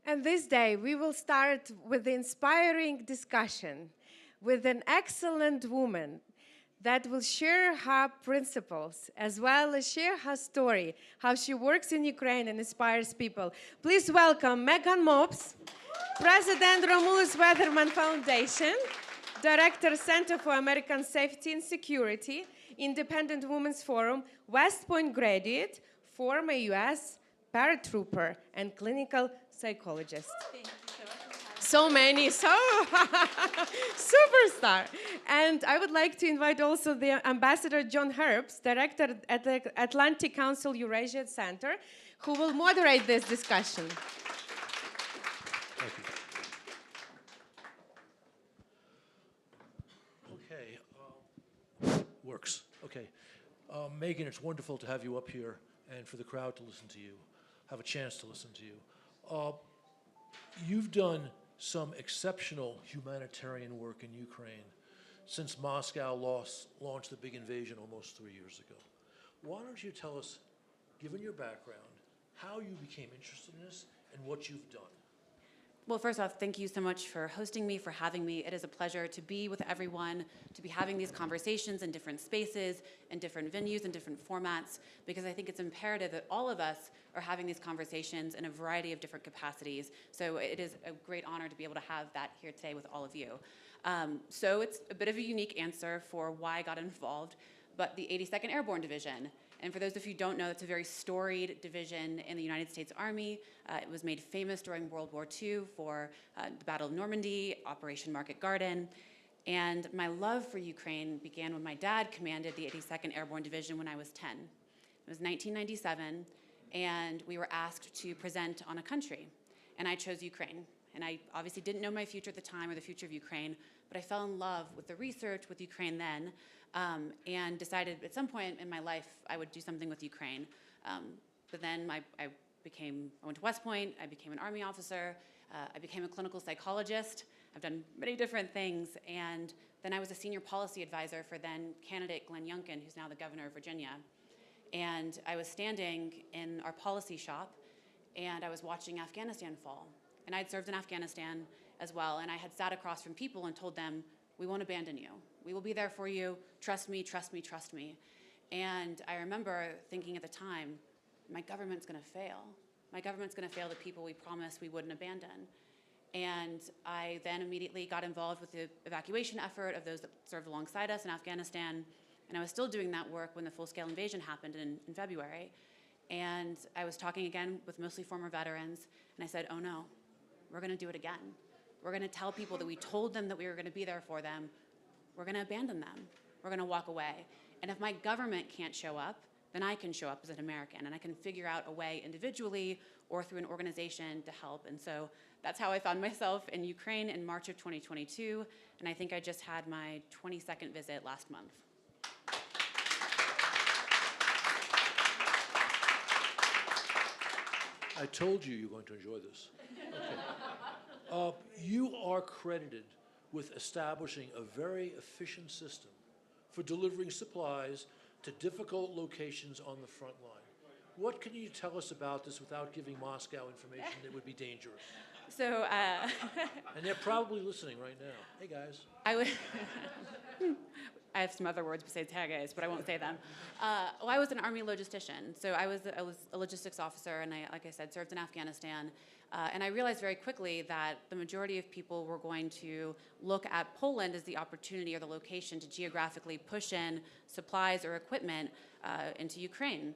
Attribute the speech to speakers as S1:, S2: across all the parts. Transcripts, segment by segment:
S1: And this day, we will start with the inspiring discussion with an excellent woman that will share her principles as well as share her story, how she works in Ukraine and inspires people. Please welcome Meaghan, President Romulus Weatherman Foundation, Director, Center for American Safety and Security, Independent Women's Forum, West Point graduate, former US Paratrooper, and clinical psychologist.
S2: Thank you so much.
S1: So many, superstar. And I would like to invite also the Ambassador John Herbst, Director at the Atlantic Council Eurasia Center, who will moderate this discussion.
S3: Thank you. Okay, works. Okay. Meaghan, it's wonderful to have you up here and for the crowd to listen to you, have a chance to listen to you. You've done some exceptional humanitarian work in Ukraine since Moscow launched the big invasion almost 3 years ago. Why don't you tell us, given your background, how you became interested in this and what you've done?
S2: Well, first off, thank you so much for hosting me, for having me. It is a pleasure to be with everyone, to be having these conversations in different spaces, in different venues, in different formats, because I think it's imperative that all of us are having these conversations in a variety of different capacities. So it is a great honor to be able to have that here today with all of you. So it's a bit of a unique answer for why I got involved, but the 82nd Airborne Division. And for those of you who don't know, it's a very storied division in the United States Army. It was made famous during World War II for the Battle of Normandy, Operation Market Garden. And my love for Ukraine began when my dad commanded the 82nd Airborne Division when I was 10. It was 1997, and we were asked to present on a country. And I chose Ukraine. And I obviously didn't know my future at the time or the future of Ukraine, but I fell in love with the research with Ukraine then, and decided at some point in my life I would do something with Ukraine. But then I went to West Point, I became an Army officer, I became a clinical psychologist, I've done many different things, and then I was a senior policy advisor for then candidate Glenn Youngkin, who's now the governor of Virginia. And I was standing in our policy shop, and I was watching Afghanistan fall. And I'd served in Afghanistan as well, and I had sat across from people and told them, we won't abandon you. We will be there for you. Trust me, trust me, trust me. And I remember thinking at the time, my government's gonna fail. My government's gonna fail the people we promised we wouldn't abandon. And I then immediately got involved with the evacuation effort of those that served alongside us in Afghanistan. And I was still doing that work when the full-scale invasion happened in February. And I was talking again with mostly former veterans, and I said, oh no, we're gonna do it again. We're gonna tell people that we told them that we were gonna be there for them. We're gonna abandon them. We're gonna walk away. And if my government can't show up, then I can show up as an American, and I can figure out a way individually or through an organization to help. And so that's how I found myself in Ukraine in March of 2022, and I think I just had my 22nd visit last month.
S3: I told you were going to enjoy this. Okay. You are credited with establishing a very efficient system for delivering supplies to difficult locations on the front line. What can you tell us about this without giving Moscow information that would be dangerous?
S2: So,
S3: and they're probably listening right now. Hey, guys.
S2: I have some other words besides hey guys, but I won't say them. Well, I was an Army logistician. So I was a logistics officer, and like I said, served in Afghanistan. And I realized very quickly that the majority of people were going to look at Poland as the opportunity or the location to geographically push in supplies or equipment into Ukraine.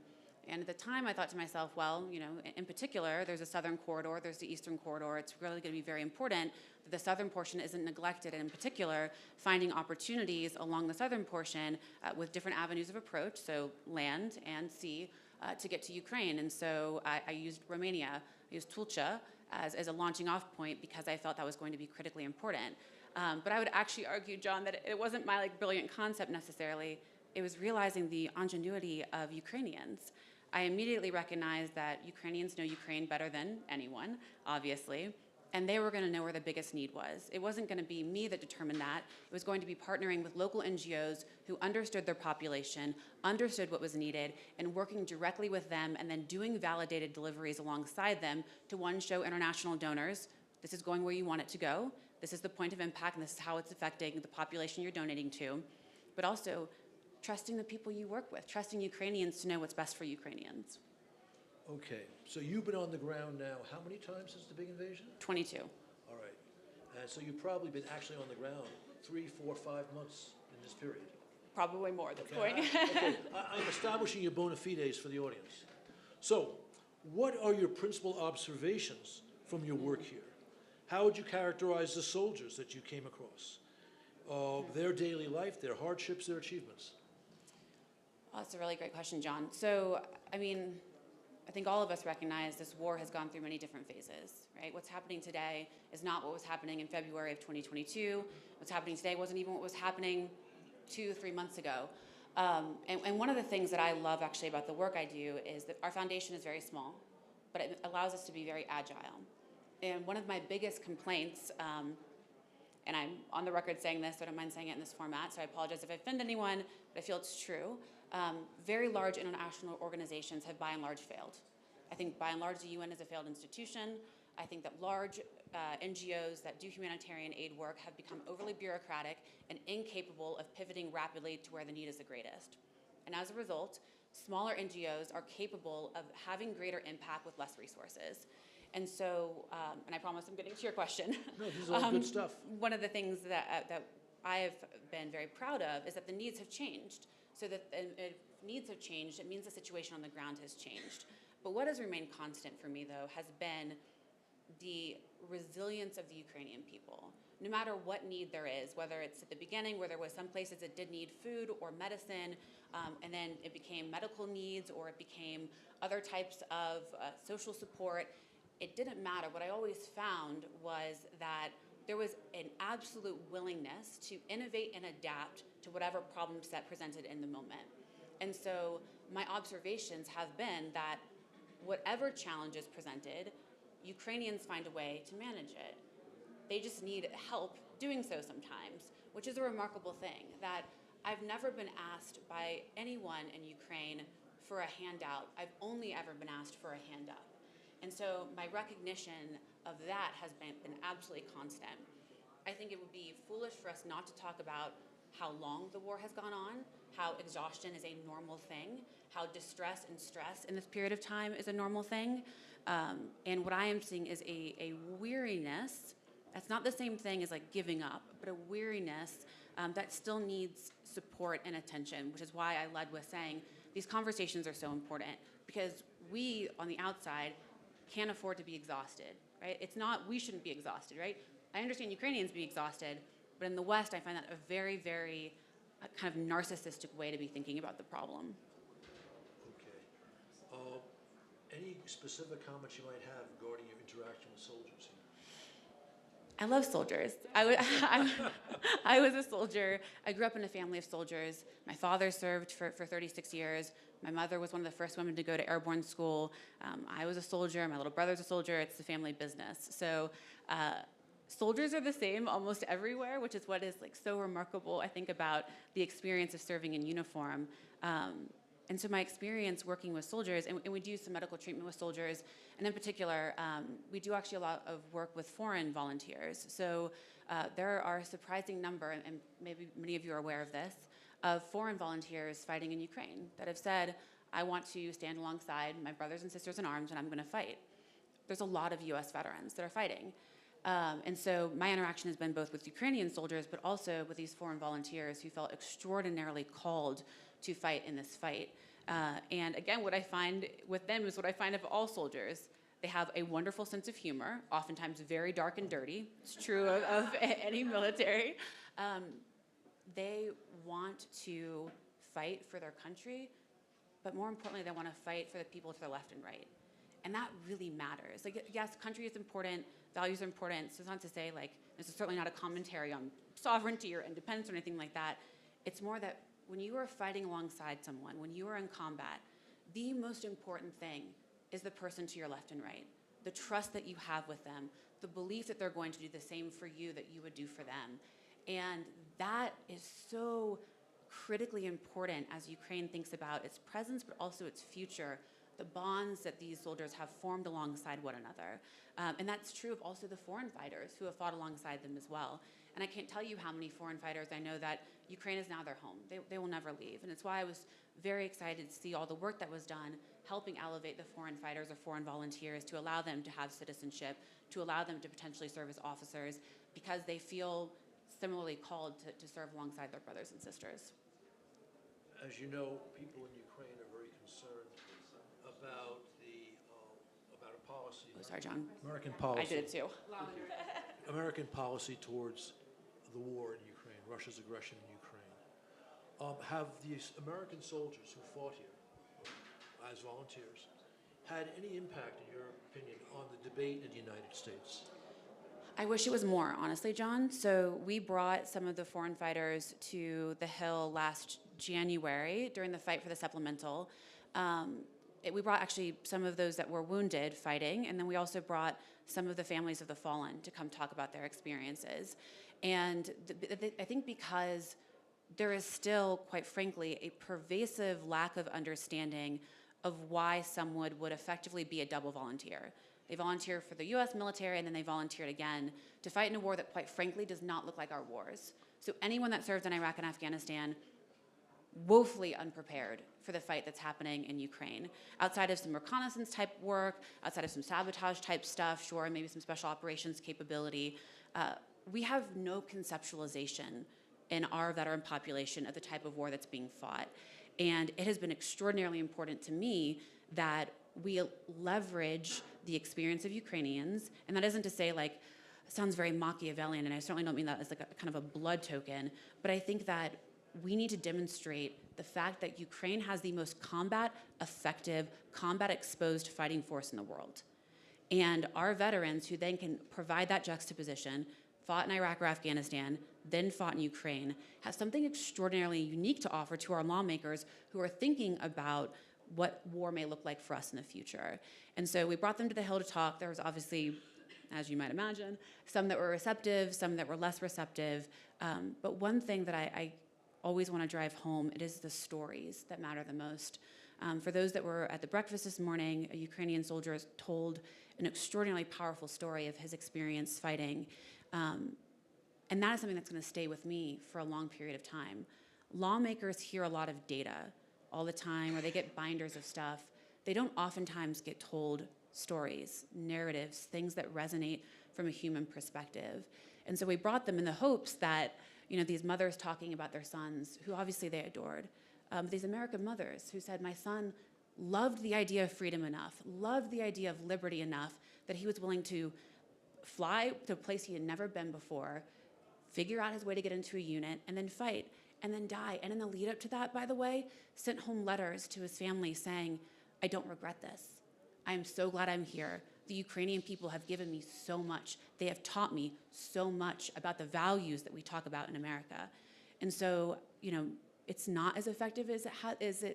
S2: And at the time, I thought to myself, well, you know, in particular, there's a southern corridor, there's the eastern corridor. It's really going to be very important that the southern portion isn't neglected, and in particular, finding opportunities along the southern portion with different avenues of approach, so land and sea, to get to Ukraine. And so I used Romania, I used Tulcha as a launching off point because I felt that was going to be critically important. But I would actually argue, John, that it wasn't my brilliant concept necessarily. It was realizing the ingenuity of Ukrainians. I immediately recognized that Ukrainians know Ukraine better than anyone, obviously. and they were going to know where the biggest need was. It wasn't going to be me that determined that. It was going to be partnering with local NGOs who understood their population, understood what was needed, and working directly with them and then doing validated deliveries alongside them to, one, show international donors, this is going where you want it to go, this is the point of impact, and this is how it's affecting the population you're donating to, but also trusting the people you work with, trusting Ukrainians to know what's best for Ukrainians.
S3: Okay, so you've been on the ground now how many times since the big invasion?
S2: 22.
S3: All right. And so you've probably been actually on the ground 3, 4, 5 months in this period.
S2: Probably more at this
S3: Okay,
S2: point.
S3: okay. I'm establishing your bona fides for the audience. So, what are your principal observations from your work here? How would you characterize the soldiers that you came across? Their daily life, their hardships, their achievements?
S2: Oh, that's a really great question, John. So, I mean, I think all of us recognize this war has gone through many different phases, right? What's happening today is not what was happening in February of 2022. What's happening today wasn't even what was happening 2-3 months ago. And one of the things that I love actually about the work I do is that our foundation is very small, but it allows us to be very agile. And one of my biggest complaints, and I'm on the record saying this, so I don't mind saying it in this format, so I apologize if I offend anyone, but I feel it's true. Very large international organizations have by and large failed. I think by and large the UN is a failed institution. I think that large NGOs that do humanitarian aid work have become overly bureaucratic and incapable of pivoting rapidly to where the need is the greatest. And as a result, smaller NGOs are capable of having greater impact with less resources. And so, and I promise I'm getting to your question.
S3: No, this is all good stuff.
S2: One of the things that I have been very proud of is that the needs have changed. So that if needs have changed, it means the situation on the ground has changed. But what has remained constant for me, though, has been the resilience of the Ukrainian people. No matter what need there is, whether it's at the beginning where there was some places that did need food or medicine, and then it became medical needs or it became other types of social support, it didn't matter. What I always found was that there was an absolute willingness to innovate and adapt to whatever problem set presented in the moment. And so my observations have been that whatever challenge is presented, Ukrainians find a way to manage it. They just need help doing so sometimes, which is a remarkable thing, that I've never been asked by anyone in Ukraine for a handout. I've only ever been asked for a hand up. And so my recognition of that has been absolutely constant. I think it would be foolish for us not to talk about how long the war has gone on, how exhaustion is a normal thing, how distress and stress in this period of time is a normal thing. And what I am seeing is a weariness. That's not the same thing as like giving up, but a weariness that still needs support and attention, which is why I led with saying these conversations are so important, because we on the outside can't afford to be exhausted, right? It's not, we shouldn't be exhausted, right? I understand Ukrainians be exhausted, but in the West, I find that a very, very kind of narcissistic way to be thinking about the problem.
S3: Okay. Any specific comments you might have regarding your interaction with soldiers here?
S2: I love soldiers. I was a soldier. I grew up in a family of soldiers. My father served for 36 years. My mother was one of the first women to go to airborne school. I was a soldier. My little brother's a soldier. It's the family business. So soldiers are the same almost everywhere, which is what is like so remarkable, I think, about the experience of serving in uniform. And so my experience working with soldiers, and we do some medical treatment with soldiers, and in particular, we do actually a lot of work with foreign volunteers. So there are a surprising number, and maybe many of you are aware of this, of foreign volunteers fighting in Ukraine that have said, I want to stand alongside my brothers and sisters in arms and I'm gonna fight. There's a lot of US veterans that are fighting. And so my interaction has been both with Ukrainian soldiers, but also with these foreign volunteers who felt extraordinarily called to fight in this fight. And again, what I find with them is what I find of all soldiers. They have a wonderful sense of humor, oftentimes very dark and dirty. It's true of any military. They want to fight for their country, but more importantly, they want to fight for the people to their left and right. And that really matters. Like, yes, country is important, values are important, so it's not to say, like, this is certainly not a commentary on sovereignty or independence or anything like that. It's more that when you are fighting alongside someone, when you are in combat, the most important thing is the person to your left and right. the trust that you have with them, the belief that they're going to do the same for you that you would do for them. And that is so critically important as Ukraine thinks about its presence, but also its future, the bonds that these soldiers have formed alongside one another. And that's true of also the foreign fighters who have fought alongside them as well. And I can't tell you how many foreign fighters I know that Ukraine is now their home. They will never leave. And it's why I was very excited to see all the work that was done helping elevate the foreign fighters or foreign volunteers to allow them to have citizenship, to allow them to potentially serve as officers, because they feel similarly called to serve alongside their brothers and sisters.
S3: As you know, people in Ukraine are very concerned about about a policy.
S2: Oh, sorry, John.
S3: American policy.
S2: I did it too.
S3: American policy towards the war in Ukraine, Russia's aggression in Ukraine. Have these American soldiers who fought here as volunteers had any impact, in your opinion, on the debate in the United States?
S2: I wish it was more, honestly, John. So we brought some of the foreign fighters to the Hill last January during the fight for the supplemental. We brought actually some of those that were wounded fighting, and then we also brought some of the families of the fallen to come talk about their experiences. And I think because there is still, quite frankly, a pervasive lack of understanding of why someone would effectively be a double volunteer. They volunteer for the US military, and then they volunteered again to fight in a war that, quite frankly, does not look like our wars. So anyone that served in Iraq and Afghanistan, woefully unprepared for the fight that's happening in Ukraine. Outside of some reconnaissance type work, outside of some sabotage type stuff, sure, maybe some special operations capability, we have no conceptualization in our veteran population of the type of war that's being fought. And it has been extraordinarily important to me that we leverage the experience of Ukrainians, and that isn't to say, like, it sounds very Machiavellian, and I certainly don't mean that as like a kind of a blood token, but I think that we need to demonstrate the fact that Ukraine has the most combat-effective, combat-exposed fighting force in the world. And our veterans, who then can provide that juxtaposition, fought in Iraq or Afghanistan, then fought in Ukraine, have something extraordinarily unique to offer to our lawmakers who are thinking about what war may look like for us in the future. And so we brought them to the Hill to talk. There was obviously, as you might imagine, some that were receptive, some that were less receptive. But one thing that I always want to drive home, it is the stories that matter the most. For those that were at the breakfast this morning, a Ukrainian soldier told an extraordinarily powerful story of his experience fighting. And that is something that's going to stay with me for a long period of time. Lawmakers hear a lot of data all the time, or they get binders of stuff. They don't oftentimes get told stories, narratives, things that resonate from a human perspective. And so we brought them in the hopes that, you know, these mothers talking about their sons, who obviously they adored, these American mothers who said, my son loved the idea of freedom enough, loved the idea of liberty enough, that he was willing to fly to a place he had never been before, figure out his way to get into a unit, and then fight, and then die. And in the lead up to that, by the way, sent home letters to his family saying, I don't regret this. I am so glad I'm here. The Ukrainian people have given me so much. They have taught me so much about the values that we talk about in America. And so, you know, it's not as effective as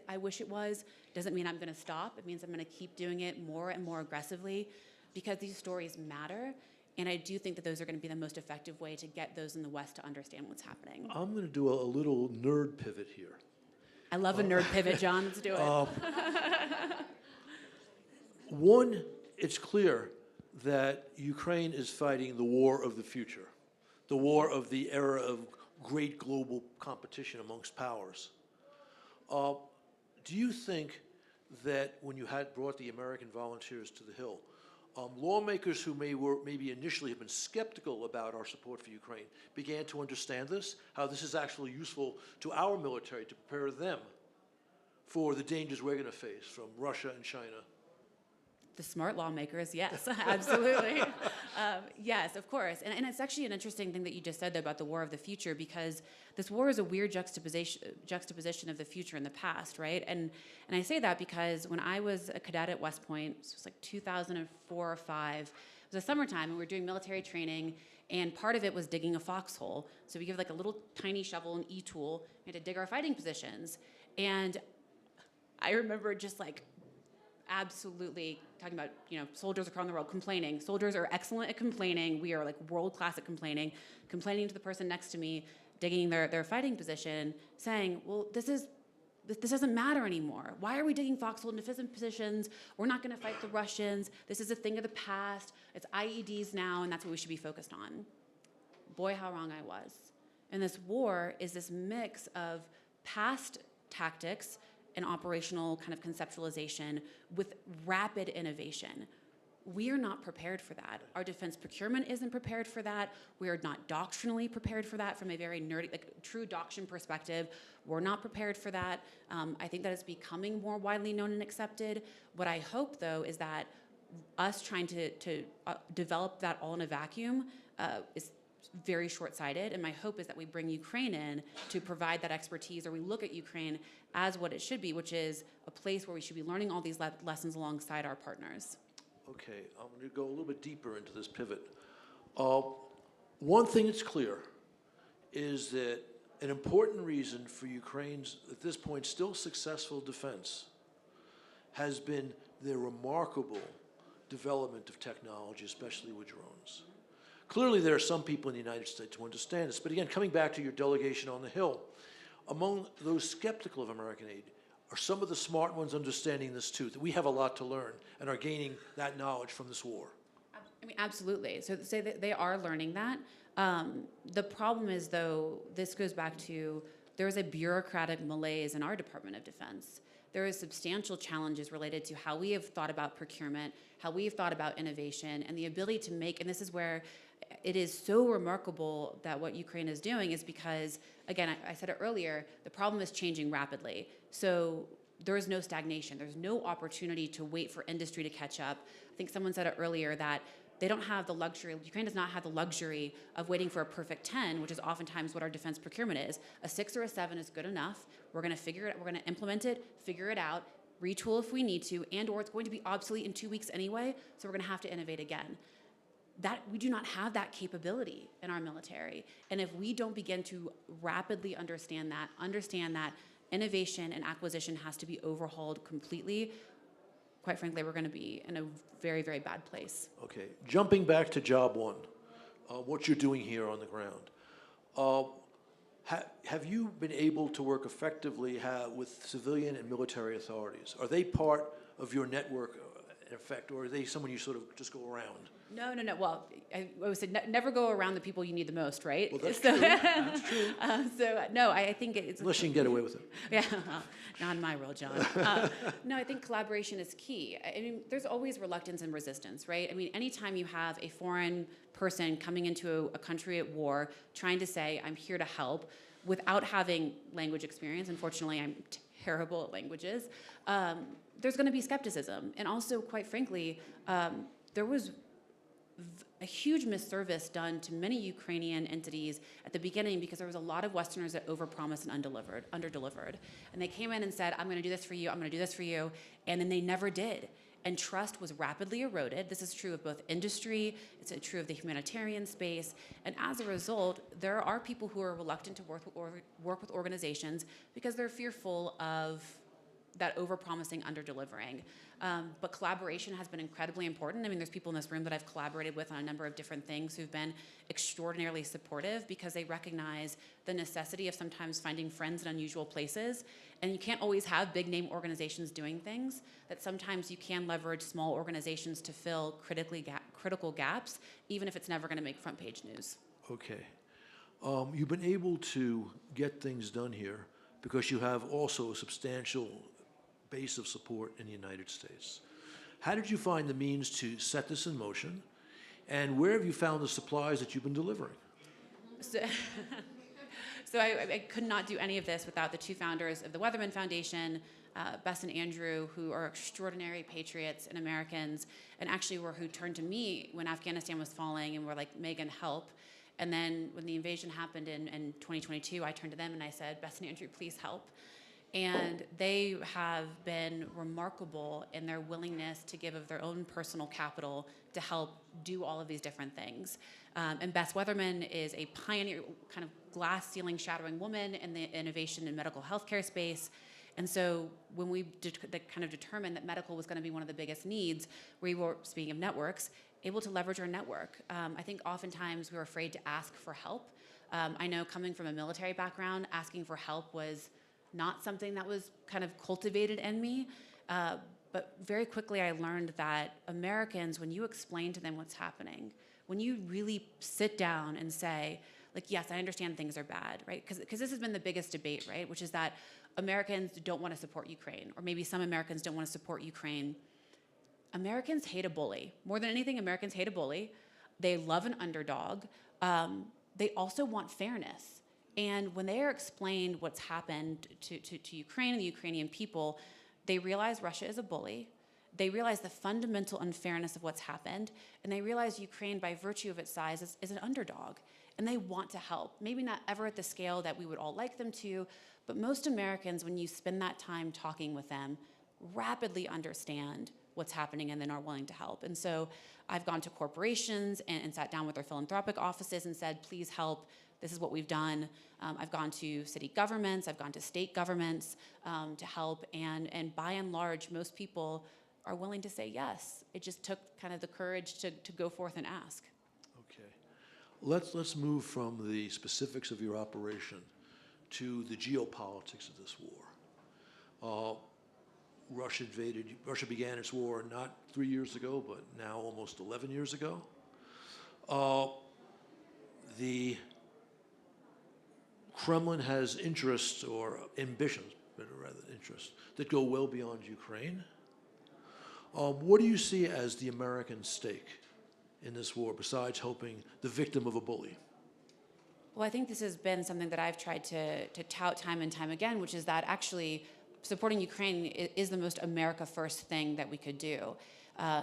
S2: I wish it was. Doesn't mean I'm going to stop. It means I'm going to keep doing it more and more aggressively, because these stories matter. And I do think that those are going to be the most effective way to get those in the West to understand what's happening.
S3: I'm going to do a little nerd pivot here.
S2: I love a nerd pivot, John. Let's do it.
S3: One, it's clear that Ukraine is fighting the war of the future, the war of the era of great global competition amongst powers. Do you think that when you had brought the American volunteers to the Hill, lawmakers who maybe initially have been skeptical about our support for Ukraine began to understand this, how this is actually useful to our military to prepare them for the dangers we're going to face from Russia and China?
S2: The smart lawmakers, yes, absolutely. Yes, of course. And it's actually an interesting thing that you just said there about the war of the future, because this war is a weird juxtaposition of the future and the past, right? And I say that because when I was a cadet at West Point, it was like 2004 or 5, it was a summertime, and we were doing military training, and part of it was digging a foxhole. So we give like a little tiny shovel and e-tool, we had to dig our fighting positions. And I remember just like, absolutely talking about, soldiers across the world complaining. Soldiers are excellent at complaining. We are like world-class at complaining to the person next to me, digging their fighting position, saying, well, this doesn't matter anymore. Why are we digging foxhole into defensive positions? We're not going to fight the Russians. This is a thing of the past. It's IEDs now, and that's what we should be focused on. Boy, how wrong I was. And this war is this mix of past tactics and operational kind of conceptualization with rapid innovation. We are not prepared for that. Our defense procurement isn't prepared for that. We are not doctrinally prepared for that from a very nerdy, true doctrine perspective. We're not prepared for that. I think that it's becoming more widely known and accepted. What I hope, though, is that us trying to develop that all in a vacuum is very short-sighted, and my hope is that we bring Ukraine in to provide that expertise, or we look at Ukraine as what it should be, which is a place where we should be learning all these lessons alongside our partners.
S3: Okay, I'm going to go a little bit deeper into this pivot. One thing that's clear is that an important reason for Ukraine's, at this point, still successful defense has been their remarkable development of technology, especially with drones. Clearly, there are some people in the United States who understand this. But again, coming back to your delegation on the Hill, among those skeptical of American aid, are some of the smart ones understanding this too, that we have a lot to learn and are gaining that knowledge from this war?
S2: I mean, absolutely. So say that they are learning that. The problem is, though, this goes back to there is a bureaucratic malaise in our Department of Defense. There is substantial challenges related to how we have thought about procurement, how we have thought about innovation, and the ability to make, and this is where it is so remarkable that what Ukraine is doing is because, again, I said it earlier, the problem is changing rapidly. So there is no stagnation. There's no opportunity to wait for industry to catch up. I think someone said it earlier that they don't have the luxury, Ukraine does not have the luxury of waiting for a perfect 10, which is oftentimes what our defense procurement is. A 6 or a 7 is good enough. We're going to figure it, we're going to implement it, figure it out, retool if we need to, and or it's going to be obsolete in 2 weeks anyway, so we're going to have to innovate again. That we do not have that capability in our military. And if we don't begin to rapidly understand that innovation and acquisition has to be overhauled completely, quite frankly, we're going to be in a very, very bad place.
S3: Okay, jumping back to job one, what you're doing here on the ground. Have you been able to work effectively with civilian and military authorities? Are they part of your network, in effect, or are they someone you sort of just go around?
S2: No. Well, I would say never go around the people you need the most, right?
S3: Well, that's true. That's true.
S2: No, I think it's...
S3: Unless you can get away with it.
S2: Yeah, well, not in my world, John. No, I think collaboration is key. I mean, there's always reluctance and resistance, right? I mean, anytime you have a foreign person coming into a country at war, trying to say, I'm here to help, without having language experience, unfortunately, I'm terrible at languages, there's going to be skepticism. And also, quite frankly, there was a huge misservice done to many Ukrainian entities at the beginning because there was a lot of Westerners that overpromised and underdelivered. And they came in and said, I'm going to do this for you, I'm going to do this for you, and then they never did. And trust was rapidly eroded. This is true of both industry, it's true of the humanitarian space, and as a result, there are people who are reluctant to work with organizations because they're fearful of that overpromising, underdelivering. But collaboration has been incredibly important. I mean, there's people in this room that I've collaborated with on a number of different things who've been extraordinarily supportive because they recognize the necessity of sometimes finding friends in unusual places. And you can't always have big name organizations doing things, that sometimes you can leverage small organizations to fill critical gaps, even if it's never gonna make front page news.
S3: Okay. You've been able to get things done here because you have also a substantial base of support in the United States. How did you find the means to set this in motion, and where have you found the supplies that you've been delivering?
S2: So I could not do any of this without the two founders of the Weatherman Foundation, Bess and Andrew, who are extraordinary patriots and Americans, and actually who turned to me when Afghanistan was falling and were like, Meaghan, help. And then when the invasion happened in 2022, I turned to them and I said, Bess and Andrew, please help. And they have been remarkable in their willingness to give of their own personal capital to help do all of these different things. And Bess Weatherman is a pioneer, kind of glass ceiling shattering woman in the innovation and medical healthcare space. And so when we kind of determined that medical was going to be one of the biggest needs, we were, speaking of networks, able to leverage our network. I think oftentimes we were afraid to ask for help. I know coming from a military background, asking for help was not something that was kind of cultivated in me. But very quickly I learned that Americans, when you explain to them what's happening, when you really sit down and say, like, yes, I understand things are bad, right? Because this has been the biggest debate, right? Which is that Americans don't want to support Ukraine, or maybe some Americans don't want to support Ukraine. Americans hate a bully. More than anything, Americans hate a bully. They love an underdog. They also want fairness. And when they are explained what's happened to Ukraine and the Ukrainian people, they realize Russia is a bully. They realize the fundamental unfairness of what's happened. And they realize Ukraine, by virtue of its size, is an underdog. And they want to help. Maybe not ever at the scale that we would all like them to, but most Americans, when you spend that time talking with them, rapidly understand what's happening and then are willing to help. And so I've gone to corporations and sat down with their philanthropic offices and said, please help. This is what we've done. I've gone to city governments, I've gone to state governments to help, and by and large, most people are willing to say yes. It just took kind of the courage to go forth and ask.
S3: Okay. Let's move from the specifics of your operation to the geopolitics of this war. Russia began its war not 3 years ago, but now almost 11 years ago. The Kremlin has interests or ambitions, but rather interests, that go well beyond Ukraine. What do you see as the American stake in this war, besides helping the victim of a bully?
S2: Well, I think this has been something that I've tried to tout time and time again, which is that actually supporting Ukraine is the most America first thing that we could do.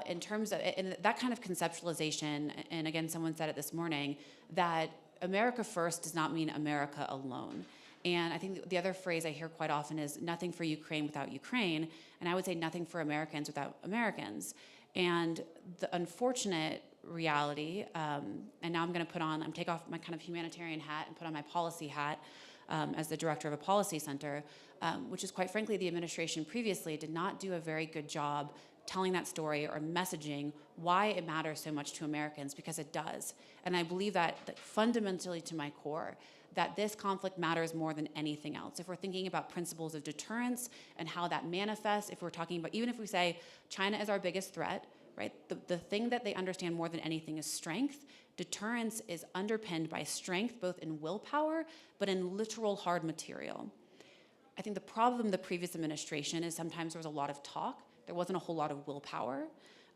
S2: In terms of, and that kind of conceptualization, and again, someone said it this morning, that America first does not mean America alone. And I think the other phrase I hear quite often is nothing for Ukraine without Ukraine, and I would say nothing for Americans without Americans. And the unfortunate reality, and now I'm going to take off my kind of humanitarian hat and put on my policy hat as the director of a policy center, which is quite frankly, the administration previously did not do a very good job telling that story or messaging why it matters so much to Americans, because it does. And I believe that fundamentally to my core, that this conflict matters more than anything else. If we're thinking about principles of deterrence and how that manifests, if we're talking about, even if we say China is our biggest threat, right? The thing that they understand more than anything is strength. Deterrence is underpinned by strength, both in willpower, but in literal hard material. I think the problem the previous administration is sometimes there was a lot of talk. There wasn't a whole lot of willpower.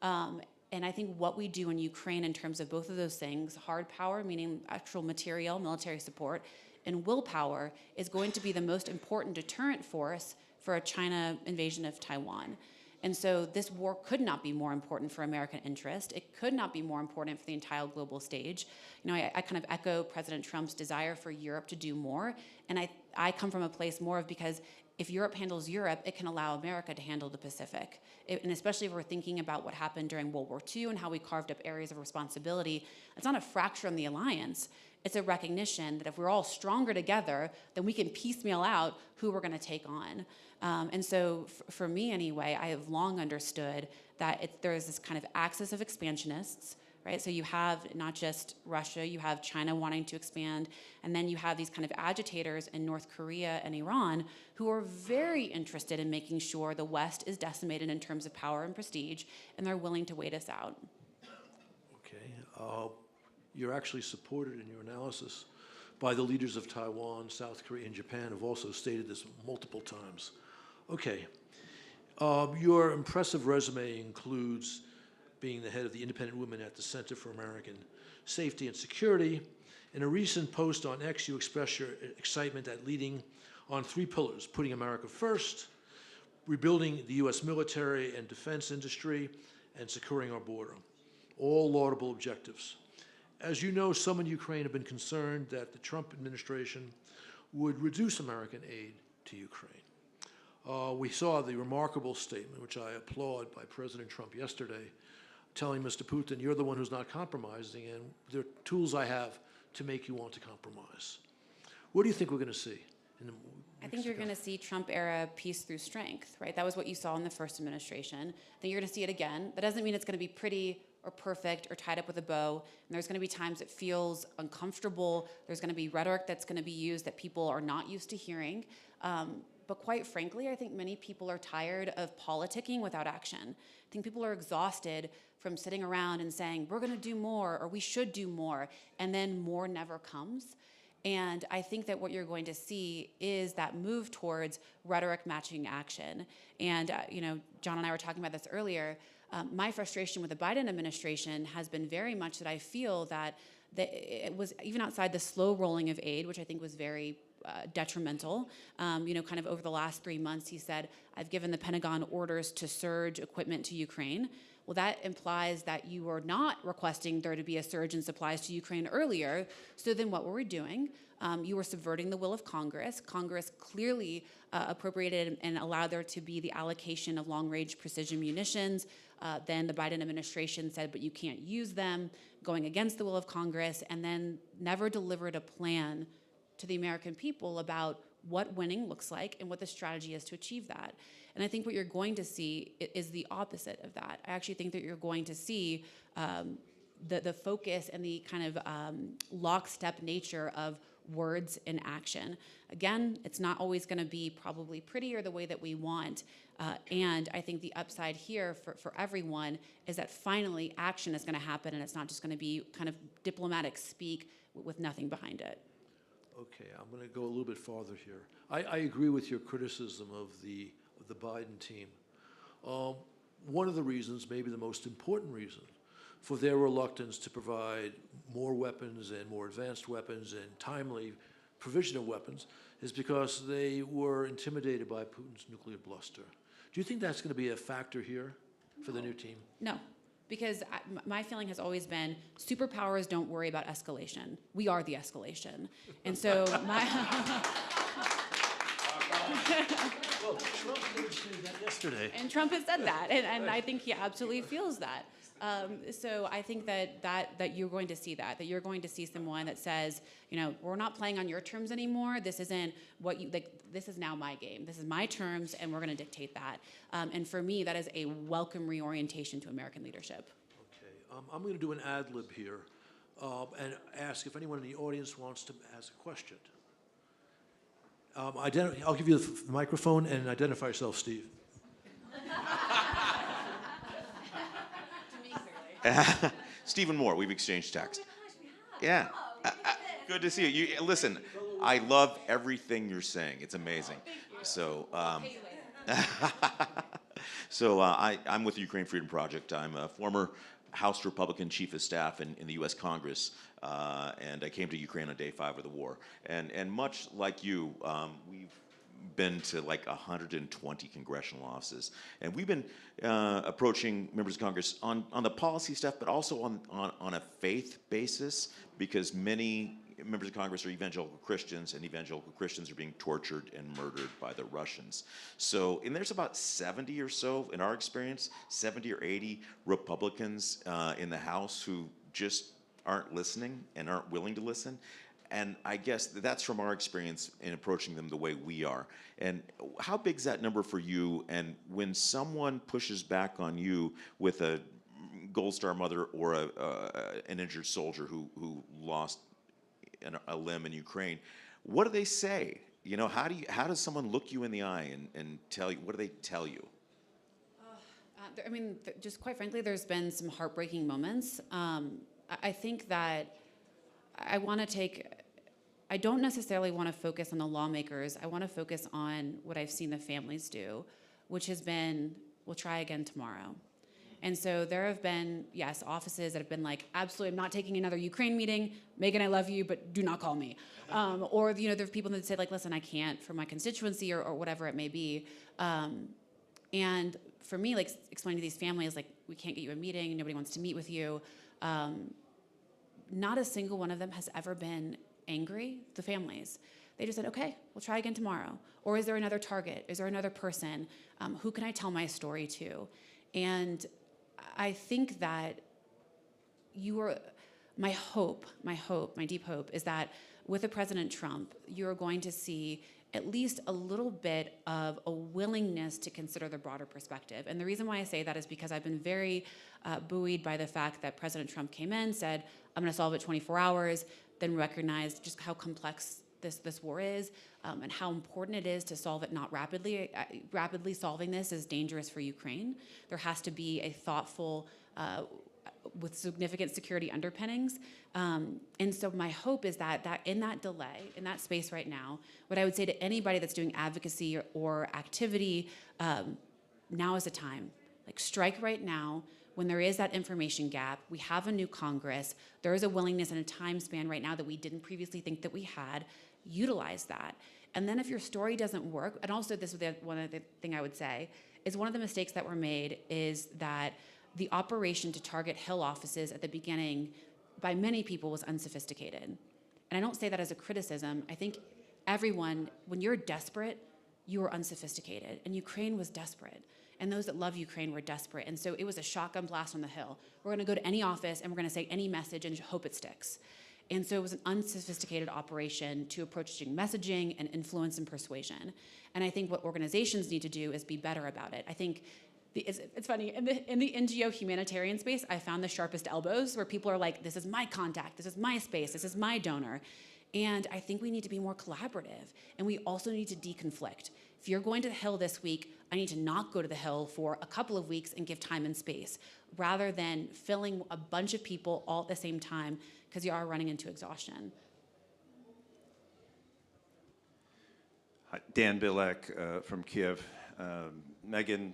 S2: And I think what we do in Ukraine in terms of both of those things, hard power, meaning actual material, military support, and willpower is going to be the most important deterrent force for a China invasion of Taiwan. And so this war could not be more important for American interest. It could not be more important for the entire global stage. You know, I kind of echo President Trump's desire for Europe to do more. And I come from a place more of, because if Europe handles Europe, it can allow America to handle the Pacific. And especially if we're thinking about what happened during World War II and how we carved up areas of responsibility, it's not a fracture in the alliance. It's a recognition that if we're all stronger together, then we can piecemeal out who we're going to take on. And so for me anyway, I have long understood that there is this kind of axis of expansionists, right? So you have not just Russia, you have China wanting to expand, and then you have these kind of agitators in North Korea and Iran who are very interested in making sure the West is decimated in terms of power and prestige, and they're willing to wait us out.
S3: Okay. You're actually supported in your analysis by the leaders of Taiwan, South Korea, and Japan, have also stated this multiple times. Okay. Your impressive resume includes being the head of the Independent Women at the Center for American Safety and Security. In a recent post on X, you expressed your excitement at leading on 3 pillars: putting America first, rebuilding the U.S. military and defense industry, and securing our border. All laudable objectives. As you know, some in Ukraine have been concerned that the Trump administration would reduce American aid to Ukraine. We saw the remarkable statement, which I applaud, by President Trump yesterday, telling Mr. Putin, you're the one who's not compromising, and there are tools I have to make you want to compromise. What do you think we're going to see
S2: I think you're going to see Trump-era peace through strength, right? That was what you saw in the first administration. I think you're going to see it again. That doesn't mean it's going to be pretty or perfect or tied up with a bow. And there's going to be times it feels uncomfortable. There's going to be rhetoric that's going to be used that people are not used to hearing. But quite frankly, I think many people are tired of politicking without action. I think people are exhausted from sitting around and saying, we're going to do more, or we should do more, and then more never comes. And I think that what you're going to see is that move towards rhetoric matching action. And John and I were talking about this earlier. My frustration with the Biden administration has been very much that I feel that it was even outside the slow rolling of aid, which I think was very detrimental. Kind of over the last 3 months, he said, I've given the Pentagon orders to surge equipment to Ukraine. Well, that implies that you were not requesting there to be a surge in supplies to Ukraine earlier. So then what were we doing? You were subverting the will of Congress. Congress clearly appropriated and allowed there to be the allocation of long-range precision munitions. Then the Biden administration said, but you can't use them, going against the will of Congress, and then never delivered a plan to the American people about what winning looks like and what the strategy is to achieve that. And I think what you're going to see is the opposite of that. I actually think that you're going to see the focus and the kind of lockstep nature of words and action. Again, it's not always going to be probably pretty or the way that we want. And I think the upside here for everyone is that finally action is going to happen, and it's not just going to be kind of diplomatic speak with nothing behind it.
S3: Okay, I'm going to go a little bit farther here. I agree with your criticism of the Biden team. One of the reasons, maybe the most important reason, for their reluctance to provide more weapons and more advanced weapons and timely provision of weapons is because they were intimidated by Putin's nuclear bluster. Do you think that's going to be a factor here for the new team?
S2: No. Because my feeling has always been superpowers don't worry about escalation. We are the escalation. And so my...
S3: Well, Trump did say that yesterday.
S2: And Trump has said that, and I think he absolutely feels that. So I think that you're going to see that you're going to see someone that says, we're not playing on your terms anymore. This isn't what you like. This is now my game. This is my terms, and we're going to dictate that. And for me, that is a welcome reorientation to American leadership.
S3: Okay, I'm going to do an ad lib here and ask if anyone in the audience wants to ask a question. I'll give you the microphone and identify yourself, Steve.
S4: Stephen Moore, we've exchanged text.
S2: Oh my gosh, we have.
S4: Yeah. Good to see you. Listen, I love everything you're saying. It's amazing.
S2: Thank you.
S4: So,
S2: I'll pay you later.
S4: I'm with the Ukraine Freedom Project. I'm a former House Republican Chief of Staff in the U.S. Congress, and I came to Ukraine on day 5 of the war. And much like you, we've been to like 120 congressional offices, and we've been approaching members of Congress on the policy stuff, but also on a faith basis, because many members of Congress are evangelical Christians, and evangelical Christians are being tortured and murdered by the Russians. So, and there's about 70 or so, in our experience, 70 or 80 Republicans in the House who just aren't listening and aren't willing to listen. And I guess that's from our experience in approaching them the way we are. And how big is that number for you? And when someone pushes back on you with a Gold Star mother or an injured soldier who lost a limb in Ukraine, what do they say? How does someone look you in the eye and tell you? What do they tell you?
S2: Just quite frankly, there's been some heartbreaking moments. I think that I don't necessarily want to focus on the lawmakers. I want to focus on what I've seen the families do, which has been, we'll try again tomorrow. And so there have been, yes, offices that have been like, absolutely, I'm not taking another Ukraine meeting. Meaghan, I love you, but do not call me. Or, there are people that say, like, listen, I can't for my constituency or whatever it may be. And for me, like, explaining to these families, like, we can't get you a meeting, nobody wants to meet with you. Not a single one of them has ever been angry, the families. They just said, okay, we'll try again tomorrow. Or is there another target? Is there another person? Who can I tell my story to? And I think that my hope, my deep hope is that with a President Trump, you're going to see at least a little bit of a willingness to consider the broader perspective. And the reason why I say that is because I've been very buoyed by the fact that President Trump came in, said, I'm gonna solve it 24 hours, then recognized just how complex this war is, and how important it is to solve it not rapidly. Rapidly solving this is dangerous for Ukraine. There has to be a thoughtful, with significant security underpinnings. And so my hope is that in that delay, in that space right now, what I would say to anybody that's doing advocacy or activity, now is the time. Like, strike right now. When there is that information gap, we have a new Congress, there is a willingness and a time span right now that we didn't previously think that we had. Utilize that. And then if your story doesn't work, and also this is one other thing I would say, is one of the mistakes that were made is that the operation to target Hill offices at the beginning by many people was unsophisticated. And I don't say that as a criticism. I think everyone, when you're desperate, you are unsophisticated. And Ukraine was desperate. And those that love Ukraine were desperate. And so it was a shotgun blast on the Hill. We're gonna go to any office and we're gonna say any message and hope it sticks. And so it was an unsophisticated operation to approaching messaging and influence and persuasion. And I think what organizations need to do is be better about it. I think it's funny, in the NGO humanitarian space, I found the sharpest elbows where people are like, this is my contact, this is my space, this is my donor. And I think we need to be more collaborative. And we also need to deconflict. If you're going to the Hill this week, I need to not go to the Hill for a couple of weeks and give time and space, rather than filling a bunch of people all at the same time, because you are running into exhaustion.
S5: Hi, Dan Bilek from Kiev. Meaghan,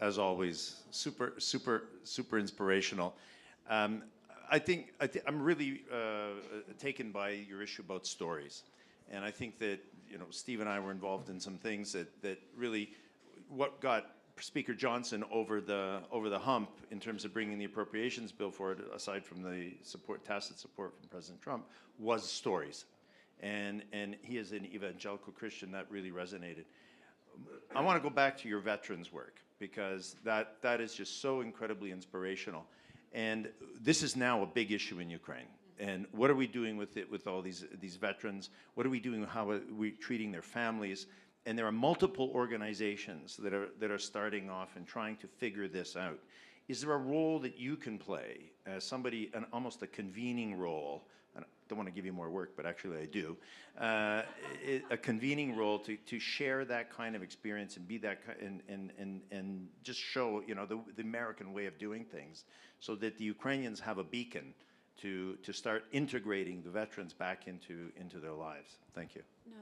S5: as always, super inspirational. I think I'm really taken by your issue about stories, and I think that Steve and I were involved in some things that really what got Speaker Johnson over the hump in terms of bringing the appropriations bill forward, aside from the tacit support from President Trump, was stories, and he is an evangelical Christian that really resonated. I want to go back to your veterans work, because that is just so incredibly inspirational. And this is now a big issue in Ukraine. And what are we doing with it, with all these veterans? What are we doing? How are we treating their families? And there are multiple organizations that are starting off and trying to figure this out. Is there a role that you can play as somebody, almost a convening role? I don't want to give you more work, but actually I do. A convening role to share that kind of experience and be that and just show the American way of doing things, so that the Ukrainians have a beacon to start integrating the veterans back into their lives. Thank you.
S2: No,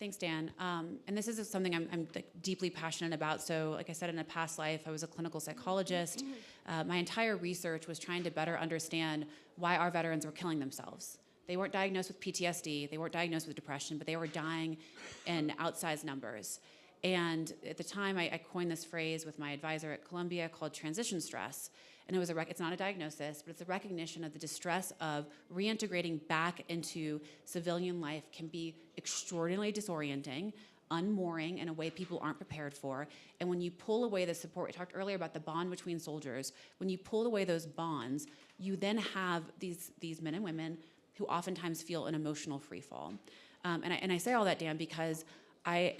S2: thanks, Dan. And this is something I'm deeply passionate about. So, like I said, in a past life, I was a clinical psychologist. My entire research was trying to better understand why our veterans were killing themselves. They weren't diagnosed with PTSD, they weren't diagnosed with depression, but they were dying in outsized numbers. And at the time, I coined this phrase with my advisor at Columbia called transition stress. And it's not a diagnosis, but it's a recognition of the distress of reintegrating back into civilian life can be extraordinarily disorienting, unmooring in a way people aren't prepared for. And when you pull away the support, we talked earlier about the bond between soldiers, when you pull away those bonds, you then have these men and women who oftentimes feel an emotional freefall. And I say all that, Dan, because I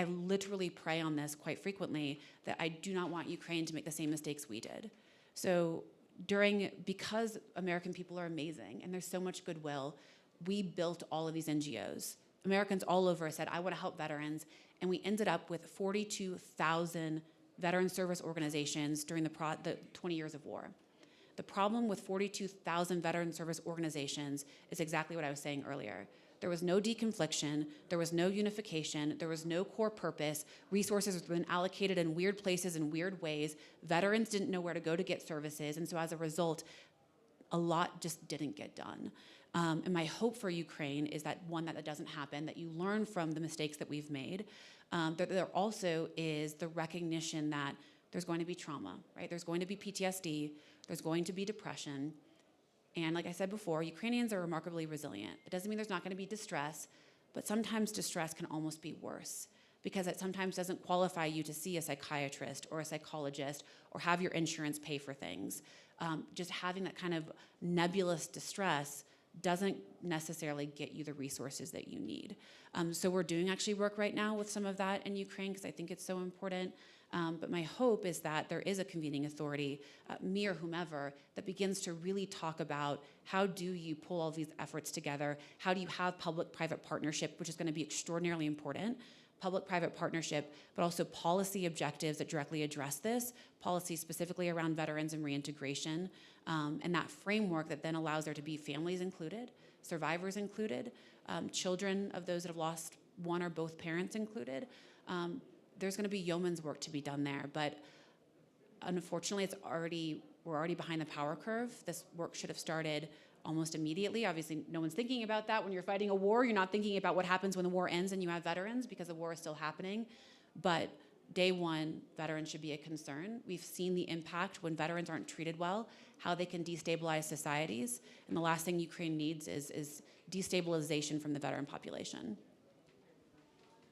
S2: literally pray on this quite frequently, that I do not want Ukraine to make the same mistakes we did. So because American people are amazing and there's so much goodwill, we built all of these NGOs. Americans all over said, I want to help veterans. And we ended up with 42,000 veteran service organizations during the 20 years of war. The problem with 42,000 veteran service organizations is exactly what I was saying earlier. There was no deconfliction, there was no unification, there was no core purpose, resources were been allocated in weird places in weird ways, veterans didn't know where to go to get services, and so as a result, a lot just didn't get done. And my hope for Ukraine is that, one, that doesn't happen, that you learn from the mistakes that we've made. There also is the recognition that there's going to be trauma, right? There's going to be PTSD, there's going to be depression. And like I said before, Ukrainians are remarkably resilient. It doesn't mean there's not going to be distress, but sometimes distress can almost be worse. because it sometimes doesn't qualify you to see a psychiatrist or a psychologist or have your insurance pay for things. Just having that kind of nebulous distress doesn't necessarily get you the resources that you need. So we're doing actually work right now with some of that in Ukraine because I think it's so important. But my hope is that there is a convening authority, me or whomever, that begins to really talk about how do you pull all these efforts together? How do you have public-private partnership, which is going to be extraordinarily important, public-private partnership, but also policy objectives that directly address this, policy specifically around veterans and reintegration, and that framework that then allows there to be families included, survivors included, children of those that have lost one or both parents included. There's going to be yeoman's work to be done there, but unfortunately, we're already behind the power curve. This work should have started almost immediately. Obviously, no one's thinking about that. When you're fighting a war, you're not thinking about what happens when the war ends and you have veterans because the war is still happening. But day one, veterans should be a concern. We've seen the impact when veterans aren't treated well, how they can destabilize societies. And the last thing Ukraine needs is destabilization from the veteran population.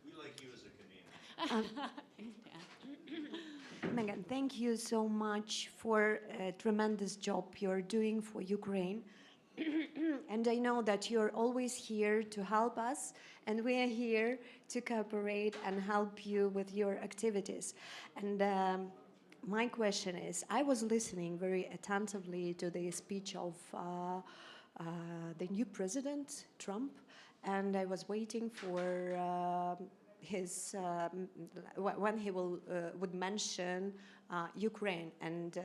S5: We like you as a convener.
S6: Meaghan, thank you so much for a tremendous job you're doing for Ukraine. And I know that you're always here to help us, and we are here to cooperate and help you with your activities. And my question is, I was listening very attentively to the speech of the new president, Trump, and I was waiting for his when he would mention Ukraine, and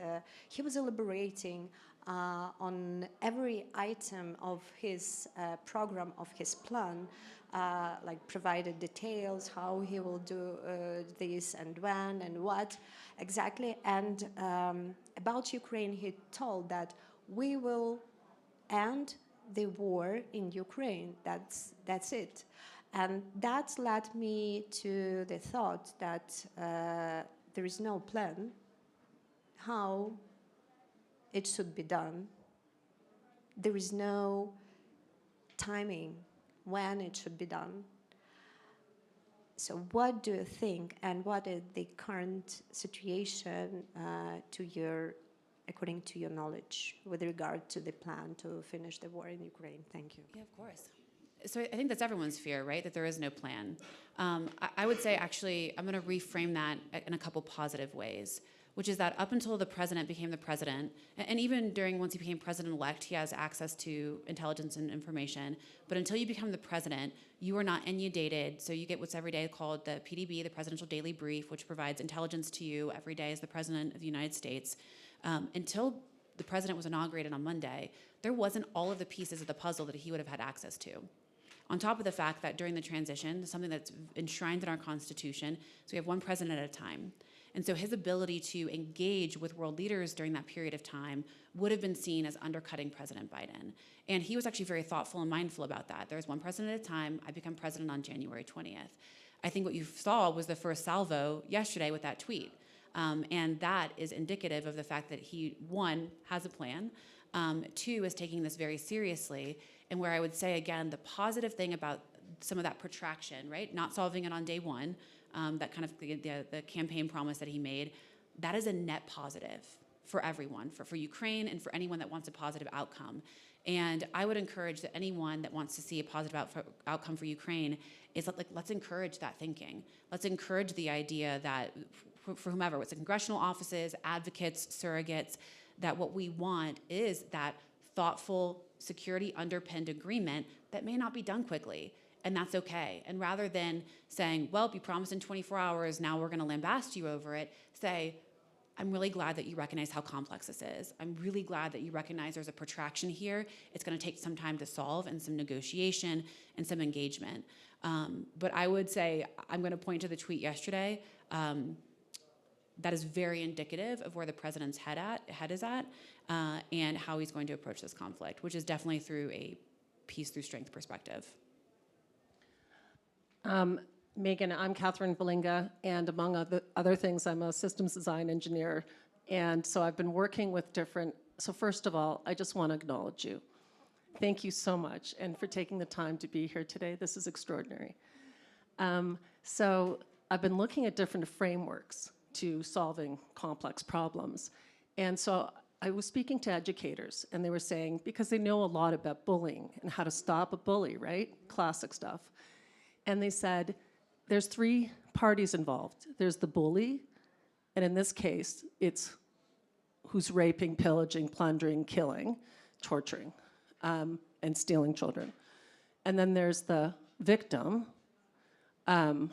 S6: he was elaborating on every item of his program, of his plan, like provided details, how he will do this and when and what exactly. And about Ukraine, he told that we will end the war in Ukraine. That's it. And that led me to the thought that there is no plan how it should be done. There is no timing when it should be done. So what do you think, and what is the current situation according to your knowledge with regard to the plan to finish the war in Ukraine? Thank you.
S2: Yeah, of course. So I think that's everyone's fear, right? That there is no plan. I would say, actually, I'm going to reframe that in a couple positive ways, which is that up until the president became the president, and even once he became president-elect, he has access to intelligence and information. But until you become the president, you are not inundated. So you get what's every day called the PDB, the Presidential Daily Brief, which provides intelligence to you every day as the president of the United States. Until the president was inaugurated on Monday, there wasn't all of the pieces of the puzzle that he would have had access to. On top of the fact that during the transition, something that's enshrined in our Constitution, so we have one president at a time. And so his ability to engage with world leaders during that period of time would have been seen as undercutting President Biden. And he was actually very thoughtful and mindful about that. There's one president at a time. I become president on January 20th. I think what you saw was the first salvo yesterday with that tweet. And that is indicative of the fact that he, one, has a plan, two, is taking this very seriously. And where I would say, again, the positive thing about some of that protraction, right, not solving it on day one, that kind of the campaign promise that he made, that is a net positive for everyone, for Ukraine and for anyone that wants a positive outcome. And I would encourage that anyone that wants to see a positive outcome for Ukraine is let's encourage that thinking. Let's encourage the idea that for whomever, it's the congressional offices, advocates, surrogates, that what we want is that thoughtful, security underpinned agreement that may not be done quickly. And that's okay. And rather than saying, well, you promised in 24 hours, now we're going to lambast you over it, say, I'm really glad that you recognize how complex this is. I'm really glad that you recognize there's a protraction here. It's going to take some time to solve and some negotiation and some engagement. But I would say, I'm going to point to the tweet yesterday. That is very indicative of where the president's head is at, and how he's going to approach this conflict, which is definitely through a peace through strength perspective.
S7: Meaghan, I'm Catherine Valinga, and among other things, I'm a systems design engineer. And so I've been working with so first of all, I just want to acknowledge you. Thank you so much, and for taking the time to be here today. This is extraordinary. So I've been looking at different frameworks to solving complex problems. And so I was speaking to educators, and they were saying, because they know a lot about bullying and how to stop a bully, right? Classic stuff. And they said, there's 3 parties involved. There's the bully, and in this case, it's who's raping, pillaging, plundering, killing, torturing, and stealing children. And then there's the victim, and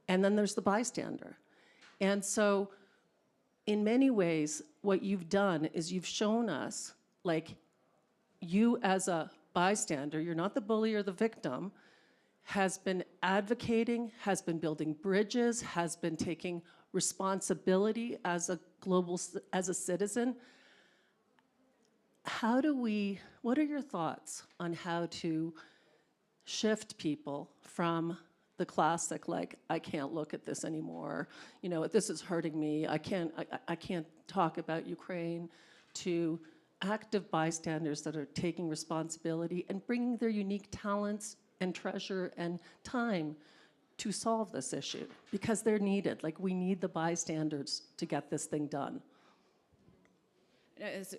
S7: then there's the bystander. And so in many ways, what you've done is you've shown us, like, you as a bystander, you're not the bully or the victim, has been advocating, has been building bridges, has been taking responsibility as a as a citizen. What are your thoughts on how to shift people from the classic, like, I can't look at this anymore, you know, this is hurting me, I can't talk about Ukraine, to active bystanders that are taking responsibility and bringing their unique talents and treasure and time to solve this issue, because they're needed. Like, we need the bystanders to get this thing done.
S2: It's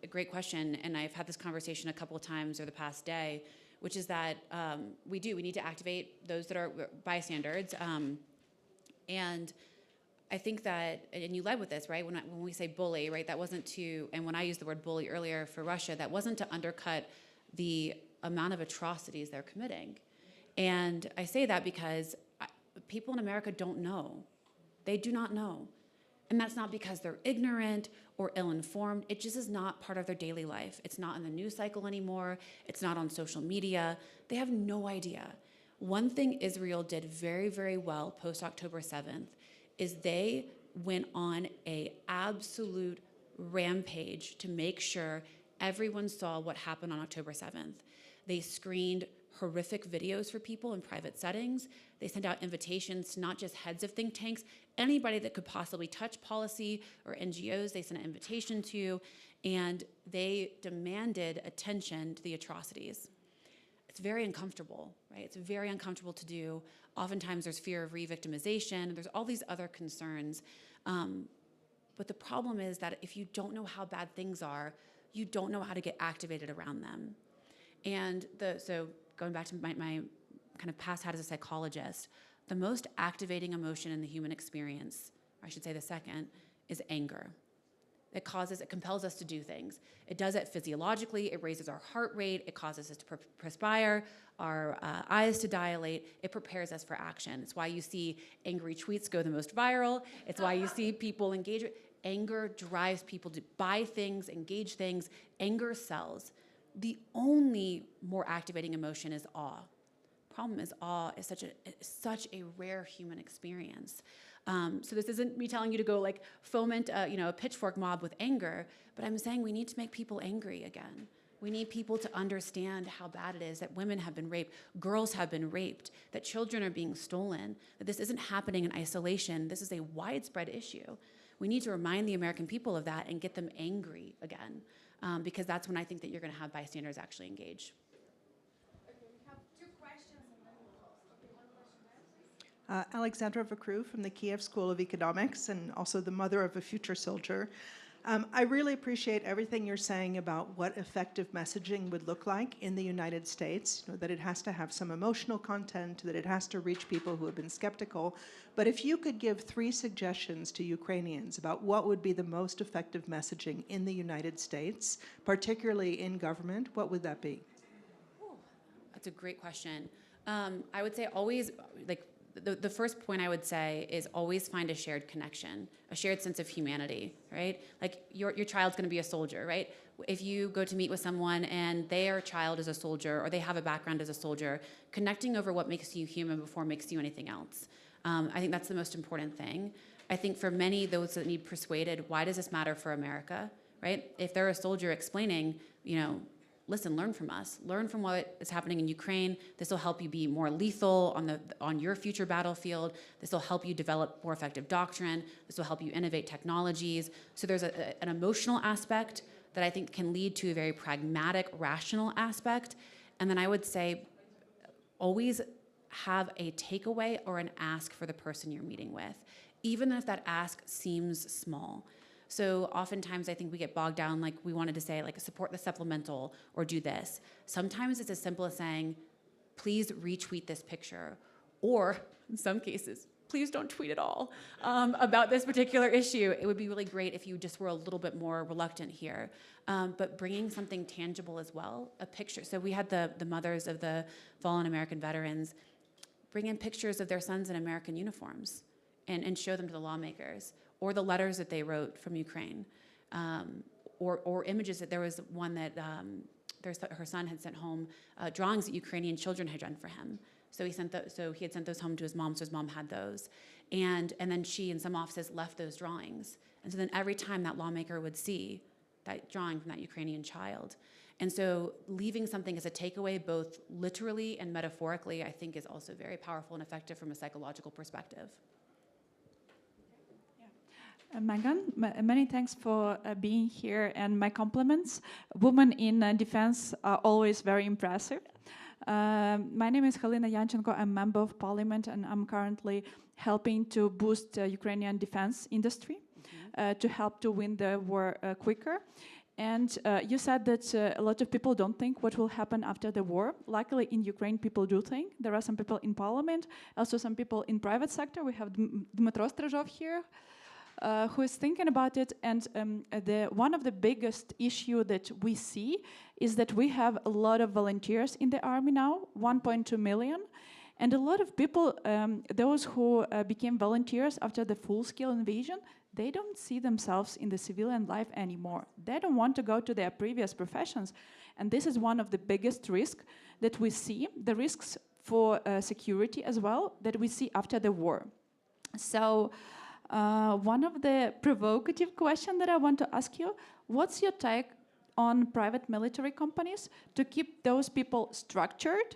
S2: a great question, and I've had this conversation a couple of times over the past day, which is that we need to activate those that are bystanders. And I think that, and you led with this, right? When we say bully, right, that wasn't to, and when I used the word bully earlier for Russia, that wasn't to undercut the amount of atrocities they're committing. And I say that because people in America don't know. They do not know. And that's not because they're ignorant or ill-informed. It just is not part of their daily life. It's not in the news cycle anymore. It's not on social media. They have no idea. One thing Israel did very, very well post-October 7th is they went on an absolute rampage to make sure everyone saw what happened on October 7th. They screened horrific videos for people in private settings. They sent out invitations to not just heads of think tanks, anybody that could possibly touch policy or NGOs, they sent an invitation to, and they demanded attention to the atrocities. It's very uncomfortable, right? It's very uncomfortable to do. Oftentimes there's fear of re-victimization. There's all these other concerns. But the problem is that if you don't know how bad things are, you don't know how to get activated around them. And so going back to my kind of past hat as a psychologist, the most activating emotion in the human experience, or I should say the second, is anger. It compels us to do things. It does it physiologically. It raises our heart rate. It causes us to perspire, our eyes to dilate. It prepares us for action. It's why you see angry tweets go the most viral. It's why you see people engage. Anger drives people to buy things, engage things. Anger sells. The only more activating emotion is awe. Problem is, awe is such a rare human experience. So this isn't me telling you to go like foment a pitchfork mob with anger, but I'm saying we need to make people angry again. We need people to understand how bad it is that women have been raped, girls have been raped, that children are being stolen, that this isn't happening in isolation. This is a widespread issue. We need to remind the American people of that and get them angry again, because that's when I think that you're going to have bystanders actually engage.
S8: Alexandra Vakru from the Kiev School of Economics and also the mother of a future soldier. I really appreciate everything you're saying about what effective messaging would look like in the United States, that it has to have some emotional content, that it has to reach people who have been skeptical. But if you could give 3 suggestions to Ukrainians about what would be the most effective messaging in the United States, particularly in government, what would that be?
S2: That's a great question. I would say always, the first point I would say is always find a shared connection, a shared sense of humanity, right? Like your child's going to be a soldier, right? If you go to meet with someone and their child is a soldier or they have a background as a soldier, connecting over what makes you human before makes you anything else. I think that's the most important thing. I think for many, those that need persuaded, why does this matter for America, right? If they're a soldier explaining, listen, learn from us. Learn from what is happening in Ukraine. This will help you be more lethal on your future battlefield. This will help you develop more effective doctrine. This will help you innovate technologies. So there's an emotional aspect that I think can lead to a very pragmatic, rational aspect. And then I would say always have a takeaway or an ask for the person you're meeting with, even if that ask seems small. So oftentimes I think we get bogged down, like we wanted to say, like, support the supplemental or do this. Sometimes it's as simple as saying, please retweet this picture, or in some cases, please don't tweet at all about this particular issue. It would be really great if you just were a little bit more reluctant here. But bringing something tangible as well, a picture. So we had the mothers of the fallen American veterans bring in pictures of their sons in American uniforms and show them to the lawmakers, or the letters that they wrote from Ukraine, or images. That there was one that her son had sent home drawings that Ukrainian children had done for him. So he had sent those home to his mom, so his mom had those. And then she, in some offices, left those drawings. And so then every time that lawmaker would see that drawing from that Ukrainian child. And so leaving something as a takeaway, both literally and metaphorically, I think is also very powerful and effective from a psychological perspective.
S9: Meaghan, many thanks for being here, and my compliments. Women in defense are always very impressive. My name is Halina Yanchenko. I'm a member of parliament, and I'm currently helping to boost Ukrainian defense industry to help to win the war quicker. And you said that a lot of people don't think what will happen after the war. Luckily, in Ukraine, people do think. There are some people in parliament, also some people in private sector. We have Dmytro Strazhov here, who is thinking about it. And one of the biggest issue that we see is that we have a lot of volunteers in the army now, 1.2 million. And a lot of people, those who became volunteers after the full-scale invasion, they don't see themselves in the civilian life anymore. They don't want to go to their previous professions. And this is one of the biggest risks that we see, the risks for security as well, that we see after the war. So one of the provocative questions that I want to ask you, what's your take on private military companies to keep those people structured,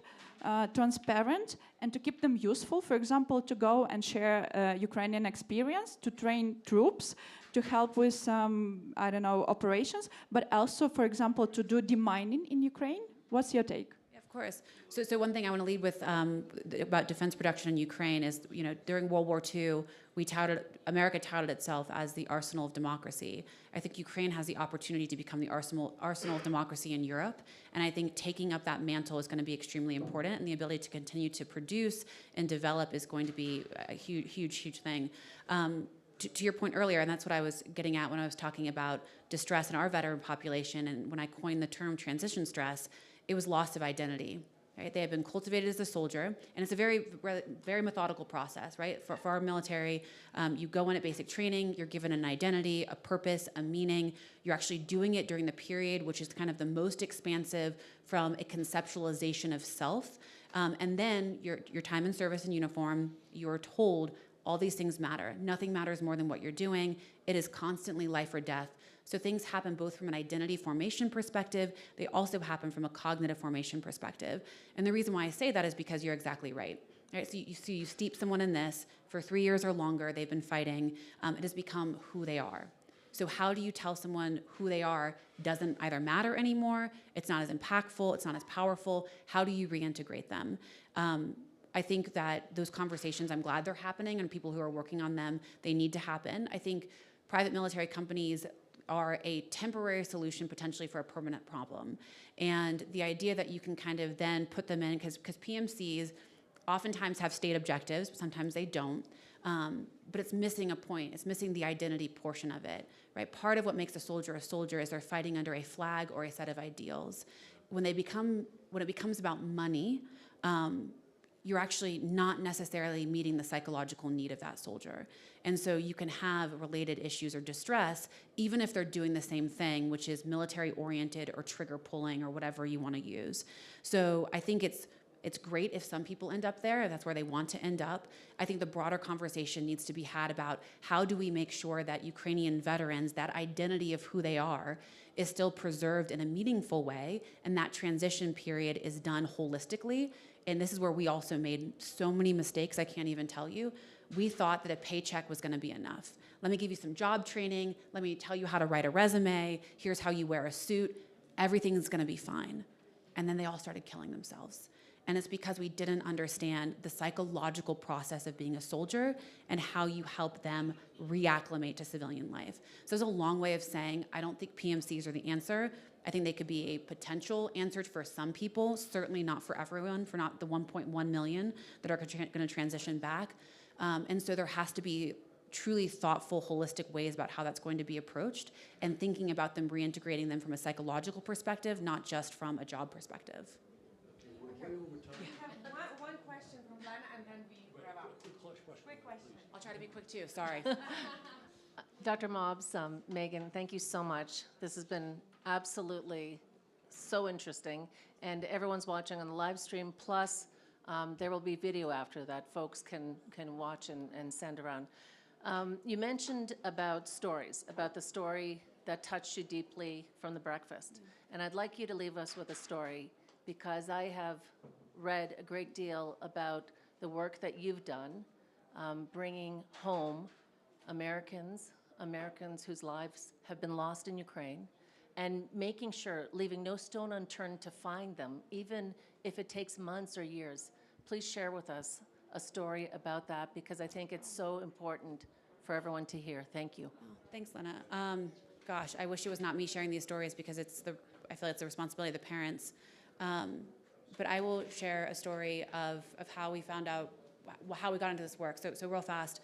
S9: transparent, and to keep them useful? For example, to go and share Ukrainian experience, to train troops, to help with some, I don't know, operations, but also, for example, to do demining in Ukraine? What's your take?
S2: Of course. So one thing I want to lead with about defense production in Ukraine is, during World War II, America touted itself as the arsenal of democracy. I think Ukraine has the opportunity to become the arsenal of democracy in Europe, and I think taking up that mantle is going to be extremely important, and the ability to continue to produce and develop is going to be a huge thing. To your point earlier, and that's what I was getting at when I was talking about distress in our veteran population, and when I coined the term transition stress, it was loss of identity. Right? They have been cultivated as a soldier, and it's a very methodical process, right? For our military, you go in at basic training, you're given an identity, a purpose, a meaning. You're actually doing it during the period which is kind of the most expansive from a conceptualization of self. And then your time in service in uniform, you're told all these things matter. Nothing matters more than what you're doing. It is constantly life or death. So things happen both from an identity formation perspective, they also happen from a cognitive formation perspective. And the reason why I say that is because you're exactly right. Right? So you steep someone in this for 3 years or longer, they've been fighting, it has become who they are. So how do you tell someone who they are doesn't either matter anymore, it's not as impactful, it's not as powerful, how do you reintegrate them? I think that those conversations, I'm glad they're happening, and people who are working on them, they need to happen. I think private military companies are a temporary solution potentially for a permanent problem. And the idea that you can kind of then put them in, because PMCs oftentimes have state objectives, but sometimes they don't, but it's missing a point. It's missing the identity portion of it, right? Part of what makes a soldier is they're fighting under a flag or a set of ideals. When it becomes about money, you're actually not necessarily meeting the psychological need of that soldier. And so you can have related issues or distress, even if they're doing the same thing, which is military-oriented or trigger pulling or whatever you want to use. So I think it's great if some people end up there, if that's where they want to end up. I think the broader conversation needs to be had about how do we make sure that Ukrainian veterans, that identity of who they are, is still preserved in a meaningful way, and that transition period is done holistically. And this is where we also made so many mistakes, I can't even tell you. We thought that a paycheck was gonna be enough. Let me give you some job training. Let me tell you how to write a resume. Here's how you wear a suit. Everything's gonna be fine. And then they all started killing themselves. And it's because we didn't understand the psychological process of being a soldier and how you help them reacclimate to civilian life. So there's a long way of saying, I don't think PMCs are the answer. I think they could be a potential answer for some people, certainly not for everyone, for not the 1.1 million that are going to transition back. And so there has to be truly thoughtful, holistic ways about how that's going to be approached, and thinking about them, reintegrating them from a psychological perspective, not just from a job perspective.
S1: We have one question from Lana, and then we wrap up. Quick question.
S2: I'll try to be quick too, sorry.
S7: Dr. Mobbs, Meaghan, thank you so much. This has been absolutely so interesting. And everyone's watching on the live stream, plus there will be video after that folks can watch and send around. You mentioned about stories, about the story that touched you deeply from the breakfast. And I'd like you to leave us with a story, because I have read a great deal about the work that you've done, bringing home Americans whose lives have been lost in Ukraine, and making sure, leaving no stone unturned to find them, even if it takes months or years. Please share with us a story about that, because I think it's so important for everyone to hear. Thank you.
S2: Oh, thanks, Lena. Gosh, I wish it was not me sharing these stories, because I feel it's the responsibility of the parents. But I will share a story of how we found out how we got into this work. So real fast,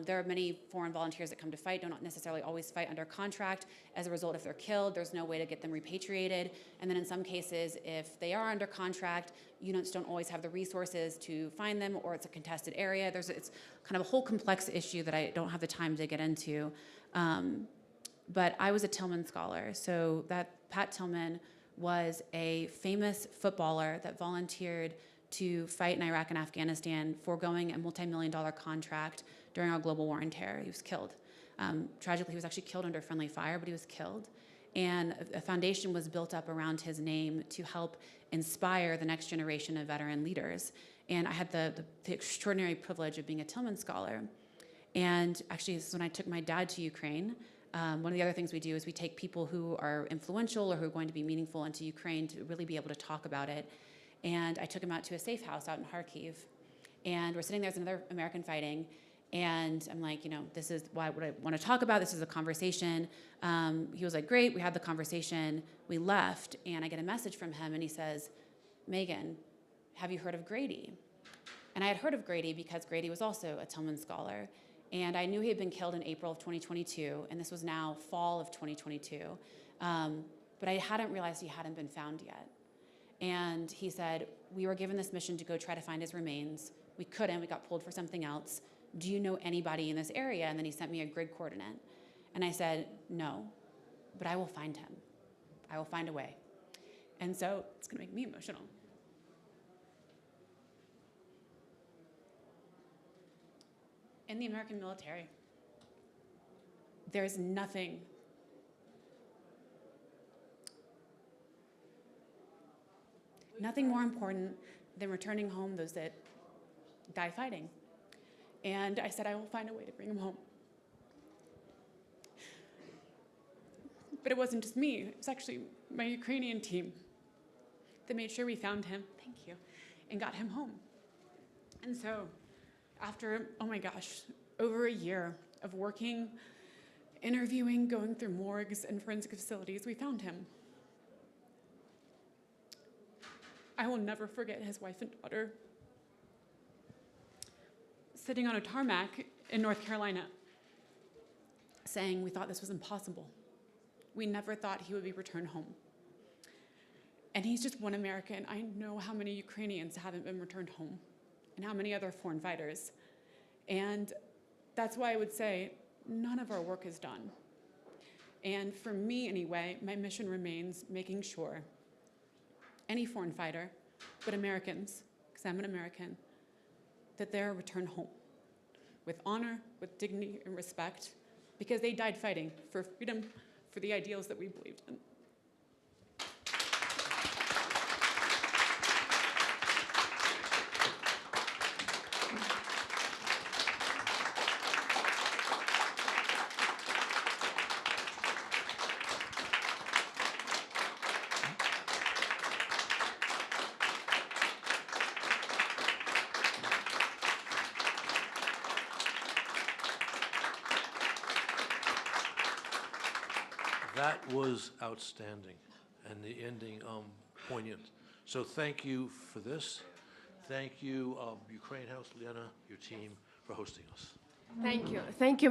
S2: there are many foreign volunteers that come to fight, don't necessarily always fight under contract. As a result, if they're killed, there's no way to get them repatriated. And then in some cases, if they are under contract, units don't always have the resources to find them, or it's a contested area. It's kind of a whole complex issue that I don't have the time to get into. But I was a Tillman scholar. So that Pat Tillman was a famous footballer that volunteered to fight in Iraq and Afghanistan, foregoing a multi-million-dollar contract during our global war on terror. He was killed. Tragically, he was actually killed under friendly fire, but he was killed. And a foundation was built up around his name to help inspire the next generation of veteran leaders. And I had the extraordinary privilege of being a Tillman scholar. And actually, this is when I took my dad to Ukraine. One of the other things we do is we take people who are influential or who are going to be meaningful into Ukraine to really be able to talk about it. And I took him out to a safe house out in Kharkiv. And we're sitting there as another American fighting. And I'm like, this is what I want to talk about. This is a conversation. He was like, great. We had the conversation. We left. And I get a message from him. And he says, Meaghan, have you heard of Grady? And I had heard of Grady because Grady was also a Tillman scholar. And I knew he had been killed in April of 2022. And this was now fall of 2022. But I hadn't realized he hadn't been found yet. And he said, we were given this mission to go try to find his remains. We couldn't. We got pulled for something else. Do you know anybody in this area? And then he sent me a grid coordinate. And I said, no, but I will find him. I will find a way. And so it's going to make me emotional. In the American military, there's nothing more important than returning home those that die fighting. And I said, I will find a way to bring him home. But it wasn't just me. It was actually my Ukrainian team that made sure we found him, thank you, and got him home. And so after, oh my gosh, over a year of working, interviewing, going through morgues and forensic facilities, we found him. I will never forget his wife and daughter sitting on a tarmac in North Carolina saying, we thought this was impossible. We never thought he would be returned home. And he's just one American. I know how many Ukrainians haven't been returned home and how many other foreign fighters. And that's why I would say none of our work is done. And for me anyway, my mission remains making sure any foreign fighter, but Americans, because I'm an American, that they're returned home with honor, with dignity and respect, because they died fighting for freedom, for the ideals that we believed in.
S3: That was outstanding, and the ending poignant. So thank you for this. Thank you, Ukraine House, Liana, your team, for hosting us.
S1: Thank you. Thank you.